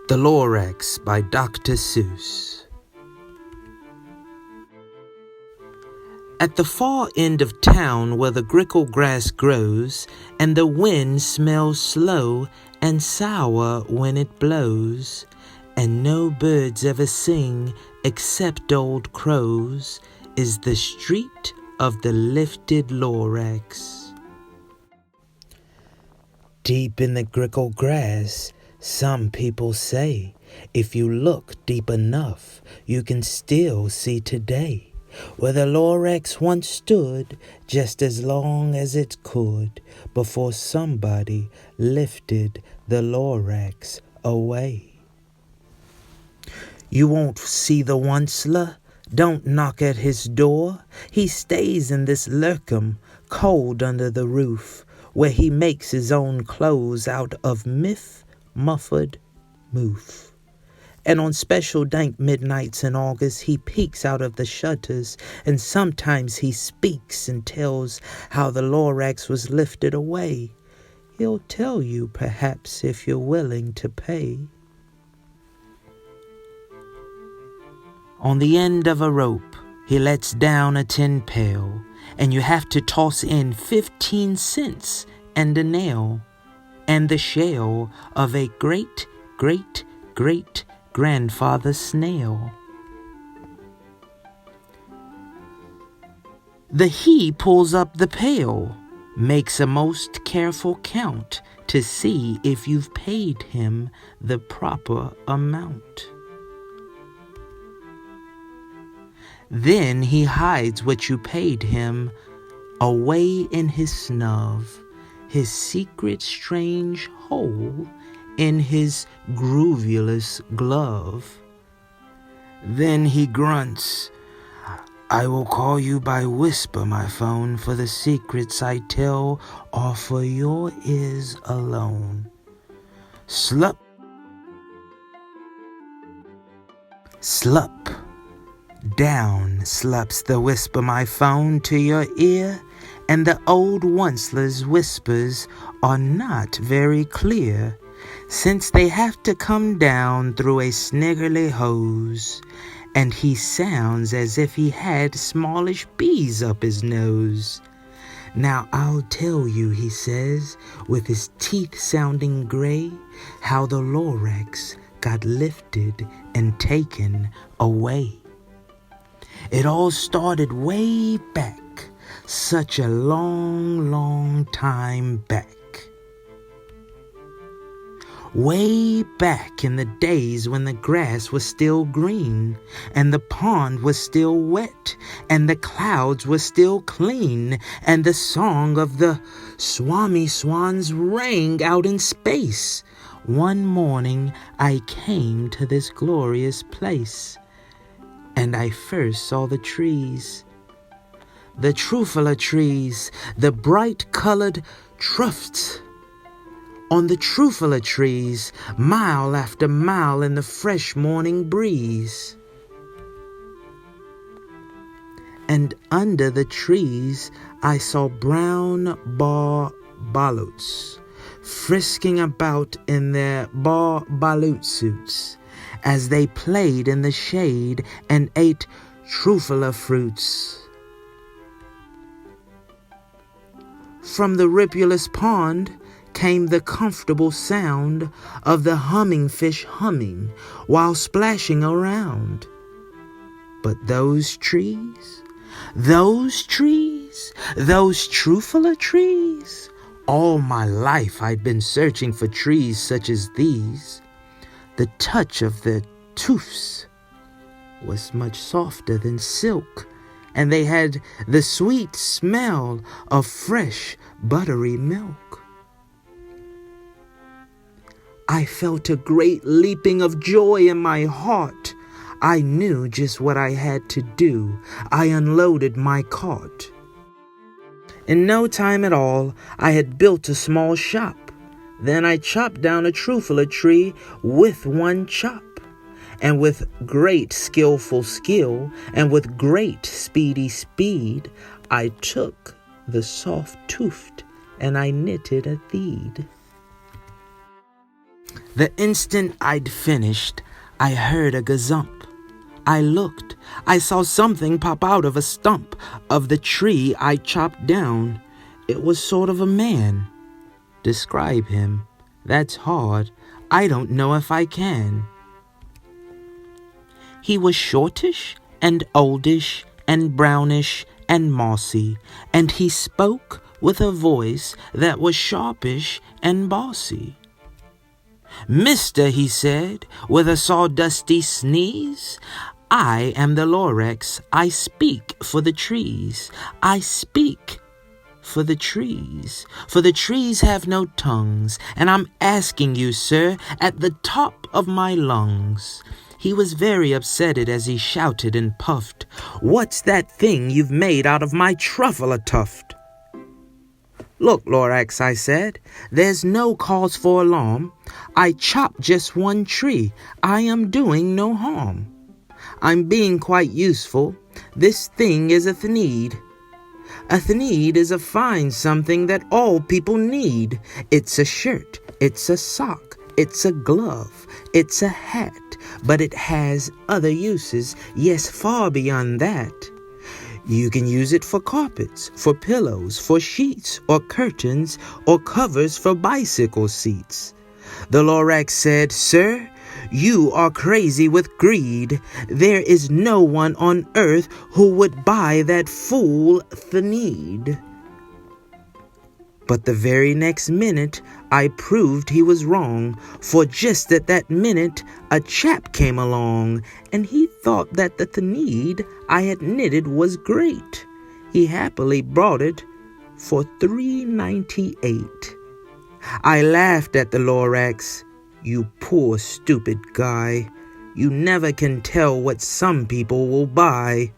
The Lorax by Dr. Seuss. At the far end of town where the grickle grass grows, and the wind smells slow and sour when it blows, and no birds ever sing except old crows, is the street of the lifted Lorax. Deep in the grickle grass, some people say, if you look deep enough, you can still see today where the Lorax once stood, just as long as it could, before somebody lifted the Lorax away. You won't see the onceler, don't knock at his door. He stays in this lurkum, cold under the roof, where he makes his own clothes out of muffled moof. And on special dank midnights in August, he peeks out of the shutters, and sometimes he speaks and tells how the Lorax was lifted away. He'll tell you, perhaps, if you're willing to pay. On the end of a rope, he lets down a tin pail, and you have to toss in 15 cents and a nail, and the shell of a great-great-great-grandfather snail. He pulls up the pail, makes a most careful count to see if you've paid him the proper amount. Then he hides what you paid him away in his snub, his secret strange hole in his groovulous glove. Then he grunts, I will call you by whisper, my phone, for the secrets I tell are for your ears alone. Slup, slup. Down slups the whisper my phone to your ear, and the old onceler's whispers are not very clear, since they have to come down through a sniggerly hose, and he sounds as if he had smallish bees up his nose. Now I'll tell you, he says, with his teeth sounding gray, how the Lorax got lifted and taken away. It all started way back, such a long, long time back. Way back in the days when the grass was still green, and the pond was still wet, and the clouds were still clean, and the song of the swami swans rang out in space. One morning I came to this glorious place, and I first saw the trees, the truffula trees, the bright-colored tufts on the truffula trees, mile after mile in the fresh morning breeze. And under the trees I saw brown bar ballots frisking about in their bar balut suits, as they played in the shade and ate truffula fruits. From the ripulous pond came the comfortable sound of the humming fish humming while splashing around. But those trees, those truffula trees, all my life I'd been searching for trees such as these. The touch of the tufts was much softer than silk, and they had the sweet smell of fresh, buttery milk. I felt a great leaping of joy in my heart. I knew just what I had to do. I unloaded my cart. In no time at all, I had built a small shop. Then I chopped down a truffula tree with one chop, and with great skillful skill, and with great speedy speed, I took the soft tuft, and I knitted a thread. The instant I'd finished, I heard a gazump. I looked. I saw something pop out of a stump of the tree I chopped down. It was sort of a man. Describe him. That's hard. I don't know if I can. He was shortish and oldish and brownish and mossy, and he spoke with a voice that was sharpish and bossy. "Mister," he said, with a sawdusty sneeze, "I am the Lorax. I speak for the trees. I speak for the trees. For the trees have no tongues, and I'm asking you, sir, at the top of my lungs." He was very upsetted as he shouted and puffed, "What's that thing you've made out of my truffle tuft?" "Look, Lorax," I said, "there's no cause for alarm. I chopped just one tree. I am doing no harm. I'm being quite useful. This thing is a thneed. A thneed is a fine something that all people need. It's a shirt, it's a sock, it's a glove, it's a hat, but it has other uses, yes, far beyond that. You can use it for carpets, for pillows, for sheets, or curtains, or covers for bicycle seats." The Lorax said, "Sir, you are crazy with greed. There is no one on earth who would buy that fool thneed." But the very next minute, I proved he was wrong, for just at that minute, a chap came along, and he thought that the thneed I had knitted was great. He happily bought it for $3.98. I laughed at the Lorax. "You poor stupid guy. You never can tell what some people will buy."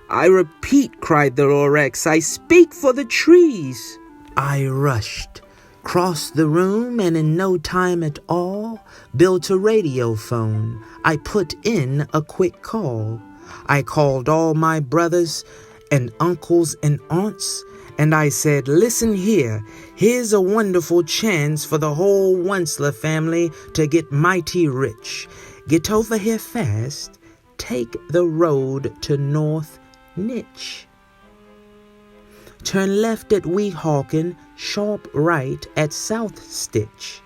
"I repeat," cried the Lorax, "I speak for the trees." I rushed, crossed the room, and in no time at all, built a radio phone. I put in a quick call. I called all my brothers and uncles and aunts, and I said, "Listen here, here's a wonderful chance for the whole Onceler family to get mighty rich. Get over here fast. Take the road to North Niche. Turn left at Weehawken, sharp right at South Stitch."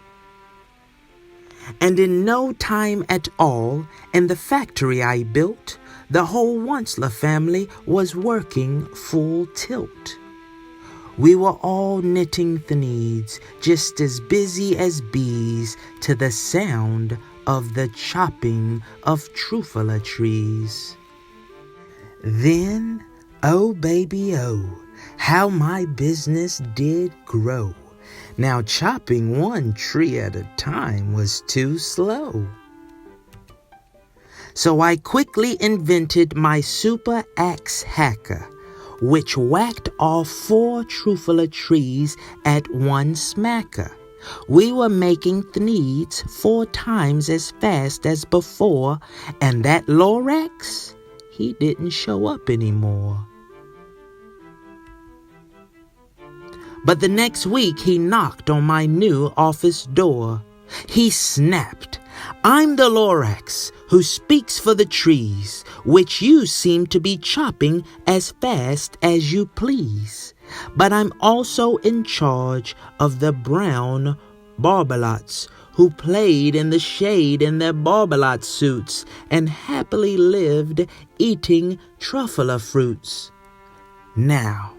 And in no time at all, in the factory I built, the whole Onceler family was working full tilt. We were all knitting thneeds, just as busy as bees, to the sound of the chopping of truffula trees. Then, oh baby, oh, how my business did grow. Now chopping one tree at a time was too slow. So I quickly invented my super axe hacker, which whacked off 4 truffula trees at one smacker. We were making thneeds 4 times as fast as before, and that Lorax, he didn't show up anymore. But the next week he knocked on my new office door. He snapped, "I'm the Lorax who speaks for the trees, which you seem to be chopping as fast as you please. But I'm also in charge of the brown Barbelots who played in the shade in their Barbelot suits and happily lived eating truffula fruits. Now,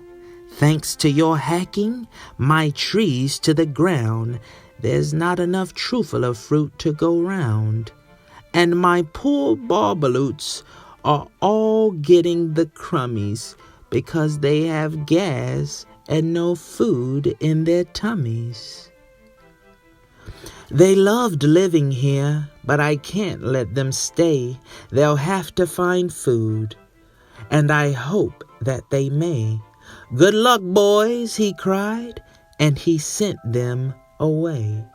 thanks to your hacking my trees to the ground, there's not enough truffula fruit to go round, and my poor Barbelots are all getting the crummies because they have gas and no food in their tummies. They loved living here, but I can't let them stay. They'll have to find food, and I hope that they may. Good luck, boys," he cried, and he sent them away.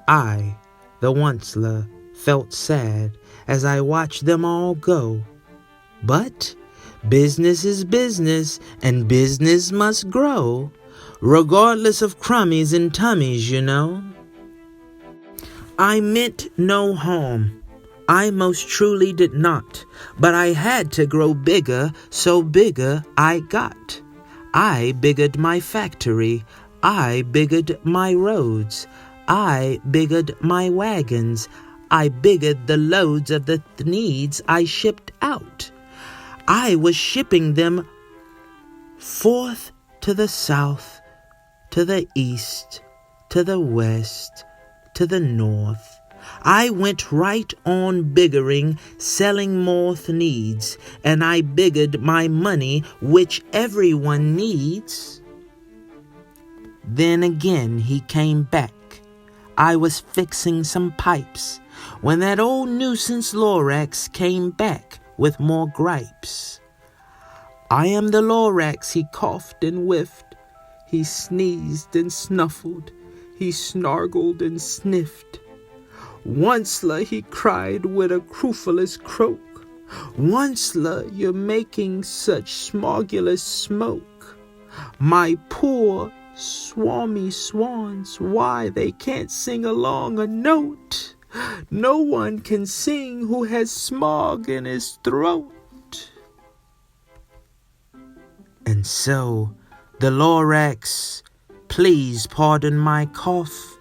I, the Onceler, felt sad as I watched them all go. But business is business, and business must grow. regardless of crummies and tummies, you know. I meant no harm. I most truly did not, but I had to grow bigger, so bigger I got. I biggered my factory, I biggered my roads, I biggered my wagons, I biggered the loads of the needs I shipped out. I was shipping them forth to the south, to the east, to the west, to the north. I went right on biggering, selling more needs, and I biggered my money, which everyone needs. Then again he came back. I was fixing some pipes, when that old nuisance Lorax came back with more gripes. I am the Lorax, he coughed and whiffed. He sneezed and snuffled. He snargled and sniffed. Once-la, he cried with a crufulous croak. Once-la, you're making such smogulous smoke. My poor swammy swans, why they can't sing along a note. No one can sing who has smog in his throat. And so, the Lorax, please pardon my cough,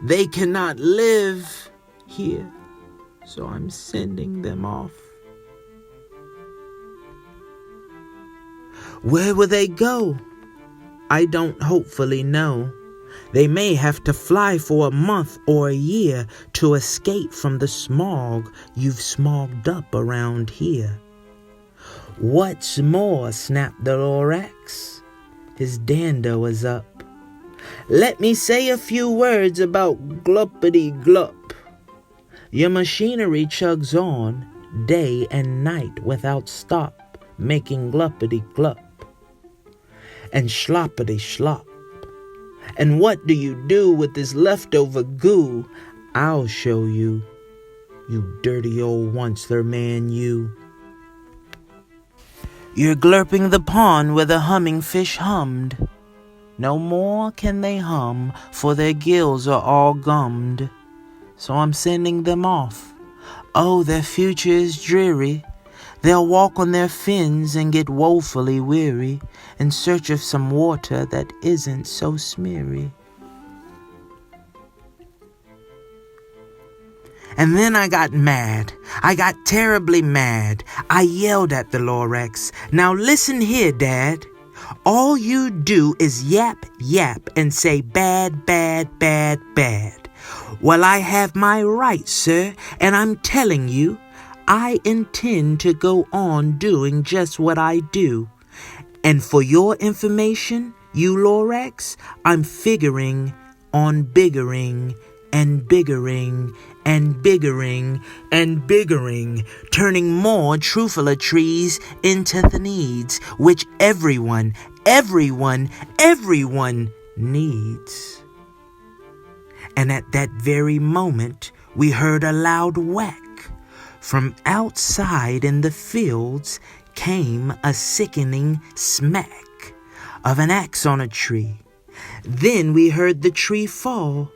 they cannot live here, so I'm sending them off. Where will they go? I don't hopefully know. They may have to fly for a month or a year to escape from the smog you've smogged up around here. What's more, snapped the Lorax. His dander was up. Let me say a few words about gluppity-glup. Your machinery chugs on day and night without stop, making gluppity-glup and sloppity-slop. And what do you do with this leftover goo? I'll show you, you dirty old once-there man, you. You're glurping the pond where the humming fish hummed. No more can they hum, for their gills are all gummed. So I'm sending them off. Oh, their future is dreary. They'll walk on their fins and get woefully weary in search of some water that isn't so smeary. And then I got mad. I got terribly mad. I yelled at the Lorax. Now listen here, Dad. All you do is yap, yap, and say bad, bad, bad, bad. Well, I have my rights, sir, and I'm telling you, I intend to go on doing just what I do. And for your information, you Lorax, I'm figuring on biggering and biggering and biggering and biggering, turning more truffula trees into the needs, which everyone needs. And at that very moment, we heard a loud whack. From outside in the fields came a sickening smack of an axe on a tree. Then we heard the tree fall,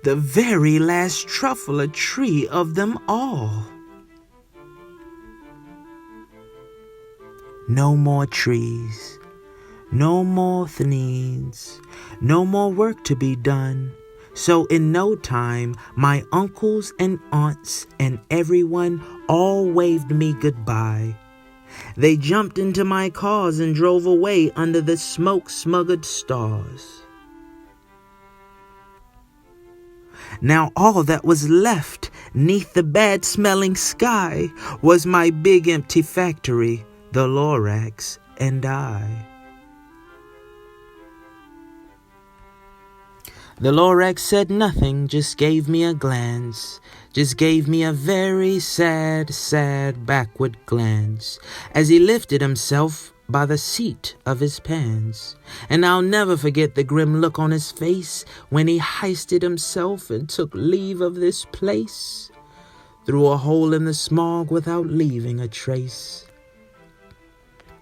the very last truffula tree of them all. No more trees, no more needs, no more work to be done. So in no time, my uncles and aunts and everyone all waved me goodbye. They jumped into my cars and drove away under the smoke-smothered stars. Now all that was left neath the bad-smelling sky was my big empty factory, the Lorax and I. The Lorax said nothing, just gave me a glance, just gave me a very sad, sad backward glance, as he lifted himself by the seat of his pants. And I'll never forget the grim look on his face when he heisted himself and took leave of this place, through a hole in the smog without leaving a trace.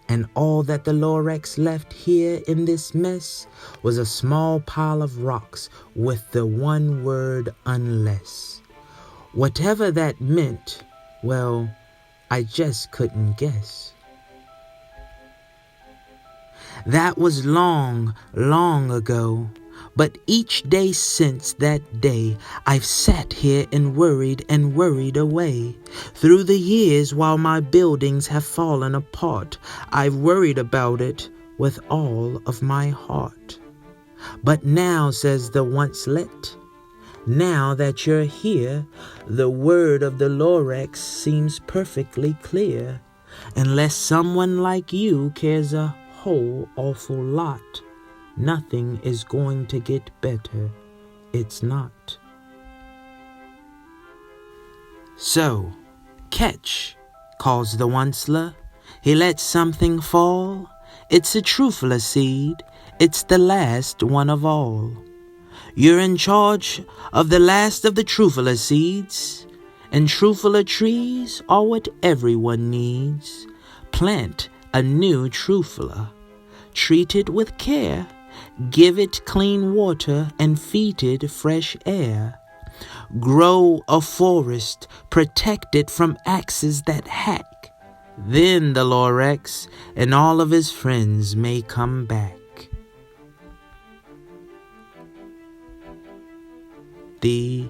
And all that the Lorex left here in this mess was a small pile of rocks with the one word unless. Whatever that meant, well, I just couldn't guess. That was long, long ago. But each day since that day, I've sat here and worried away. Through the years while my buildings have fallen apart, I've worried about it with all of my heart. But now, says the once lit, now that you're here, the word of the Lorex seems perfectly clear. Unless someone like you cares a whole awful lot, nothing is going to get better. It's not. So, catch, calls the onceler. He lets something fall. It's a truffler seed. It's the last one of all. You're in charge of the last of the truffler seeds, and truffler trees are what everyone needs. Plant a new truffler. Treat it with care. Give it clean water and feed it fresh air. Grow a forest, protect it from axes that hack. Then the Lorex and all of his friends may come back. The